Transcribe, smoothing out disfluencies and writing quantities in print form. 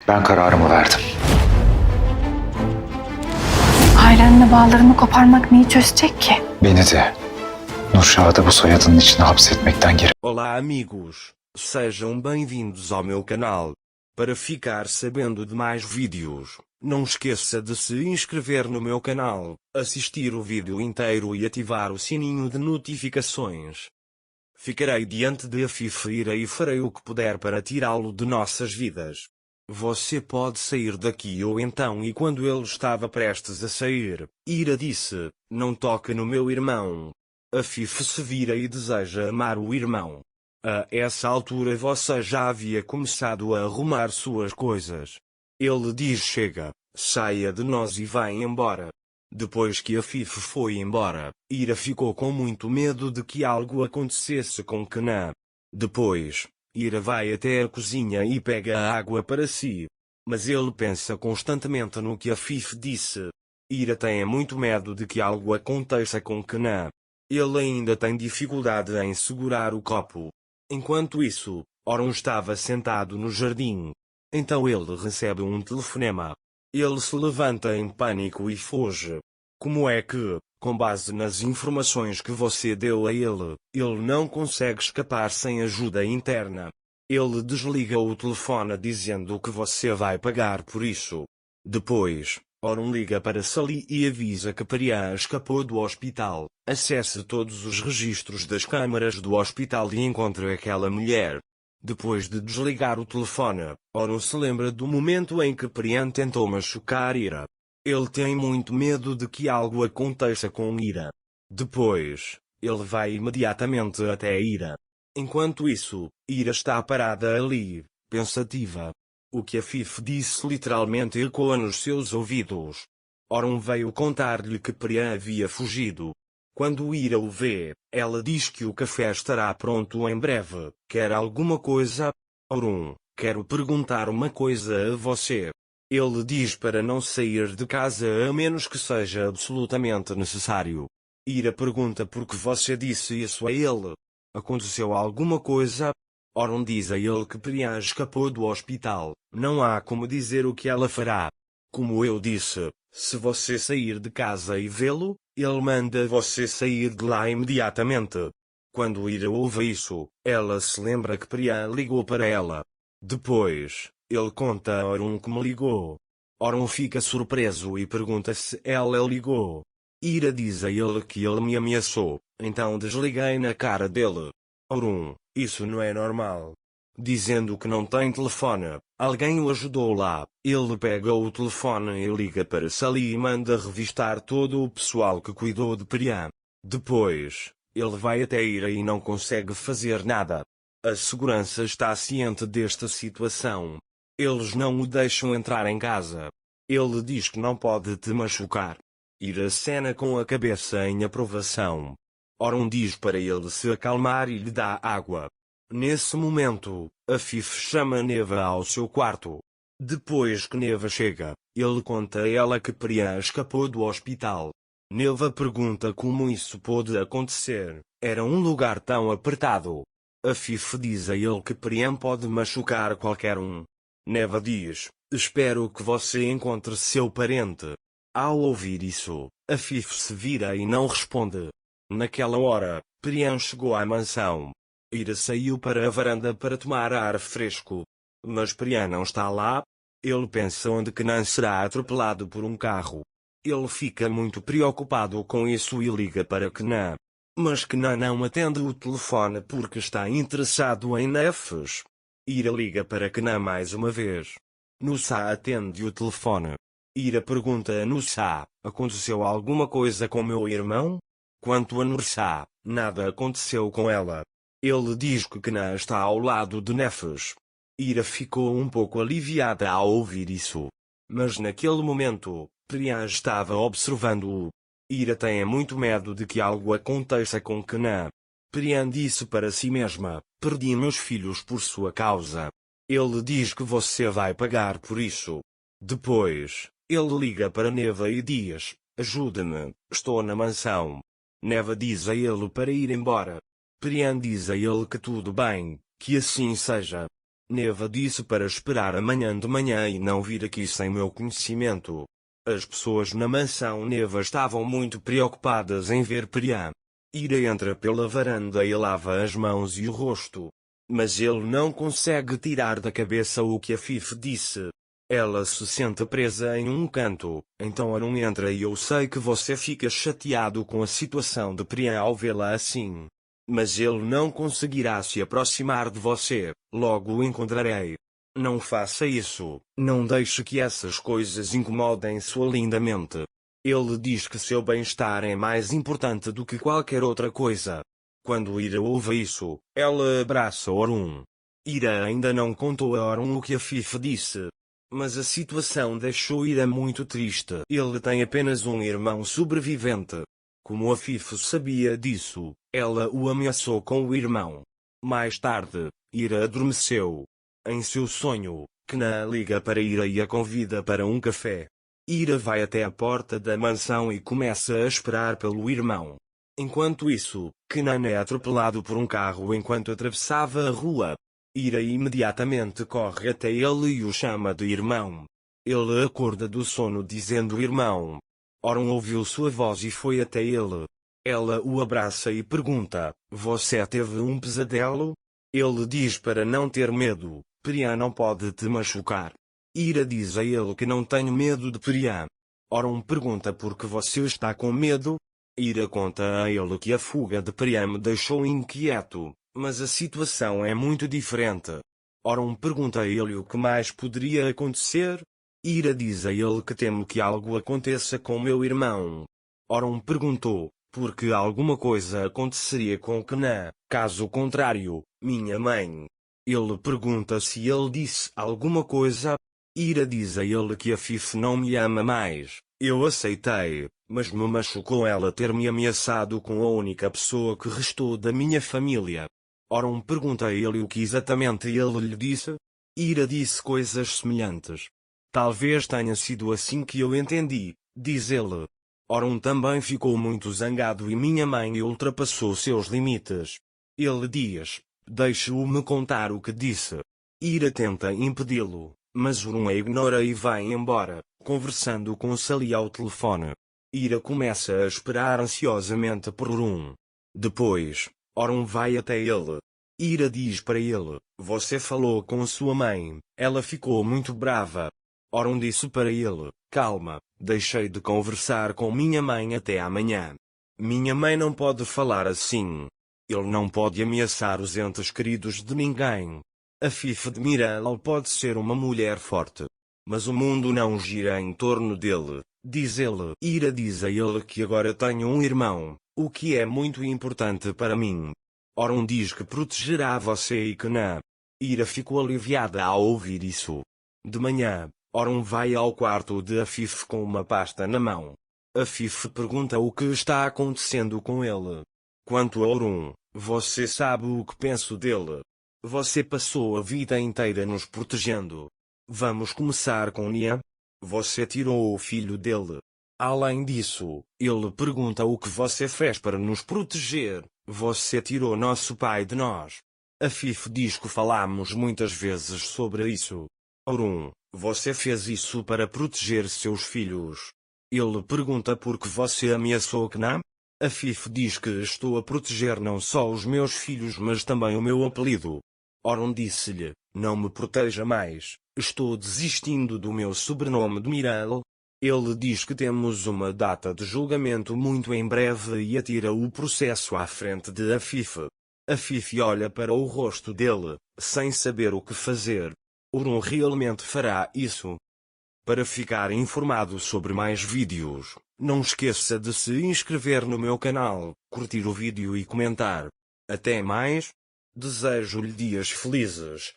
Ben kararımı verdim. Ailenle bağlarını koparmak neyi çözecek ki? Beni de, Nurşah'ı da bu soyadının içine hapsetmekten geri... Olá amigos, sejam bem-vindos ao meu canal. Para ficar sabendo de mais vídeos, não esqueça de se inscrever no meu canal, assistir o vídeo inteiro e ativar o sininho de notificações. Ficarei diante de Afif Ira e farei o que puder para tirá-lo de nossas vidas. Você pode sair daqui ou então, e quando ele estava prestes a sair, Ira disse, não toque no meu irmão. Afif se vira e deseja amar o irmão. A essa altura você já havia começado a arrumar suas coisas. Ele diz chega, saia de nós e vá embora. Depois que Afif foi embora, Ira ficou com muito medo de que algo acontecesse com Kenan. Depois, Ira vai até a cozinha e pega a água para si. Mas ele pensa constantemente no que Afif disse. Ira tem muito medo de que algo aconteça com Kenan. Ele ainda tem dificuldade em segurar o copo. Enquanto isso, Orun estava sentado no jardim. Então ele recebe um telefonema. Ele se levanta em pânico e foge. Como é que, com base nas informações que você deu a ele não consegue escapar sem ajuda interna? Ele desliga o telefone dizendo que você vai pagar por isso. Depois, Orun liga para Sally e avisa que Perian escapou do hospital. Acesse todos os registros das câmaras do hospital e encontre aquela mulher. Depois de desligar o telefone, Orun se lembra do momento em que Perian tentou machucar Ira. Ele tem muito medo de que algo aconteça com Ira. Depois, ele vai imediatamente até Ira. Enquanto isso, Ira está parada ali, pensativa. O que Afif disse literalmente ecoa nos seus ouvidos. Orun veio contar-lhe que Perian havia fugido. Quando Ira o vê, ela diz que o café estará pronto em breve. Quer alguma coisa? Orun, quero perguntar uma coisa a você. Ele diz para não sair de casa a menos que seja absolutamente necessário. Ira pergunta por que você disse isso a ele. Aconteceu alguma coisa? Orun diz a ele que Perian escapou do hospital. Não há como dizer o que ela fará. Como eu disse, se você sair de casa e vê-lo, ele manda você sair de lá imediatamente. Quando Ira ouve isso, ela se lembra que Perian ligou para ela. Depois, ele conta a Orun como ligou. Orun fica surpreso e pergunta se ela ligou. Ira diz a ele que ele me ameaçou, então desliguei na cara dele. Orun, isso não é normal. Dizendo que não tem telefone, alguém o ajudou lá. Ele pega o telefone e liga para Sally e manda revistar todo o pessoal que cuidou de Perian. Depois, ele vai até Ira e não consegue fazer nada. A segurança está ciente desta situação. Eles não o deixam entrar em casa. Ele diz que não pode te machucar. Ira cena com a cabeça em aprovação. Orun diz para ele se acalmar e lhe dá água. Nesse momento, Afif chama Neva ao seu quarto. Depois que Neva chega, ele conta a ela que Perian escapou do hospital. Neva pergunta como isso pôde acontecer. Era um lugar tão apertado. Afif diz a ele que Perian pode machucar qualquer um. Neva diz, espero que você encontre seu parente. Ao ouvir isso, Afif se vira e não responde. Naquela hora, Perian chegou à mansão. Ira saiu para a varanda para tomar ar fresco. Mas Perian não está lá. Ele pensa onde Kenan será atropelado por um carro. Ele fica muito preocupado com isso e liga para Kenan. Mas Kenan não atende o telefone porque está interessado em Nefes. Ira liga para Kenan mais uma vez. Nusa atende o telefone. Ira pergunta a Nusa, aconteceu alguma coisa com meu irmão? Quanto a Nusa, nada aconteceu com ela. Ele diz que Kenan está ao lado de Nefes. Ira ficou um pouco aliviada ao ouvir isso. Mas naquele momento, Perian estava observando-o. Ira tem muito medo de que algo aconteça com Kenan. Perian disse para si mesma, perdi meus filhos por sua causa. Ele diz que você vai pagar por isso. Depois, ele liga para Neva e diz, ajude-me, estou na mansão. Neva diz a ele para ir embora. Perian diz a ele que tudo bem, que assim seja. Neva disse para esperar amanhã de manhã e não vir aqui sem meu conhecimento. As pessoas na mansão Neva estavam muito preocupadas em ver Priya. Ira entra pela varanda e lava as mãos e o rosto. Mas ele não consegue tirar da cabeça o que a Fife disse. Ela se sente presa em um canto. Então Arun entra e eu sei que você fica chateado com a situação de Priya ao vê-la assim. Mas ele não conseguirá se aproximar de você, logo o encontrarei. Não faça isso, não deixe que essas coisas incomodem sua linda mente. Ele diz que seu bem-estar é mais importante do que qualquer outra coisa. Quando Ira ouve isso, ela abraça Arun. Ira ainda não contou a Arun o que a Fife disse. Mas a situação deixou Ira muito triste. Ele tem apenas um irmão sobrevivente. Como a Fife sabia disso, ela o ameaçou com o irmão. Mais tarde, Ira adormeceu. Em seu sonho, Kna liga para Ira e a convida para um café. Ira vai até a porta da mansão e começa a esperar pelo irmão. Enquanto isso, Kna é atropelado por um carro enquanto atravessava a rua. Ira imediatamente corre até ele e o chama de irmão. Ele acorda do sono dizendo irmão. Arun ouviu sua voz e foi até ele. Ela o abraça e pergunta, você teve um pesadelo? Ele diz para não ter medo, Priya não pode te machucar. Ira diz a ele que não tenho medo de Priya. Arun pergunta por que você está com medo? Ira conta a ele que a fuga de Priya me deixou inquieto, mas a situação é muito diferente. Arun pergunta a ele o que mais poderia acontecer? Ira diz a ele que temo que algo aconteça com meu irmão. Arun perguntou, porque alguma coisa aconteceria com Kna, caso contrário, minha mãe. Ele pergunta se ele disse alguma coisa. Ira diz a ele que a Fife não me ama mais. Eu aceitei, mas me machucou ela ter me ameaçado com a única pessoa que restou da minha família. Arun pergunta a ele o que exatamente ele lhe disse. Ira disse coisas semelhantes. Talvez tenha sido assim que eu entendi, diz ele. Arun também ficou muito zangado e minha mãe ultrapassou seus limites. Ele diz, deixe-o-me contar o que disse. Ira tenta impedi-lo, mas Arun a ignora e vai embora, conversando com Sally ao telefone. Ira começa a esperar ansiosamente por Arun. Depois, Arun vai até ele. Ira diz para ele, você falou com sua mãe, ela ficou muito brava. Arun disse para ele, calma, deixei de conversar com minha mãe até amanhã. Minha mãe não pode falar assim. Ele não pode ameaçar os entes queridos de ninguém. A Fife de Miral pode ser uma mulher forte. Mas o mundo não gira em torno dele, diz ele. Ira diz a ele que agora tenho um irmão, o que é muito importante para mim. Arun diz que protegerá você e Kna. Ira ficou aliviada ao ouvir isso. De manhã, Arun vai ao quarto de Afif com uma pasta na mão. Afif pergunta o que está acontecendo com ele. Quanto a Arun, você sabe o que penso dele. Você passou a vida inteira nos protegendo. Vamos começar com Nia? Você tirou o filho dele. Além disso, ele pergunta o que você fez para nos proteger. Você tirou nosso pai de nós. Afif diz que falamos muitas vezes sobre isso. Arun, você fez isso para proteger seus filhos. Ele pergunta por que você ameaçou Kna? Afif diz que estou a proteger não só os meus filhos mas também o meu apelido. Arun disse-lhe, não me proteja mais, estou desistindo do meu sobrenome de Miral. Ele diz que temos uma data de julgamento muito em breve e atira o processo à frente de Afif. Afif olha para o rosto dele, sem saber o que fazer. Arun realmente fará isso? Para ficar informado sobre mais vídeos, não esqueça de se inscrever no meu canal, curtir o vídeo e comentar. Até mais. Desejo-lhe dias felizes.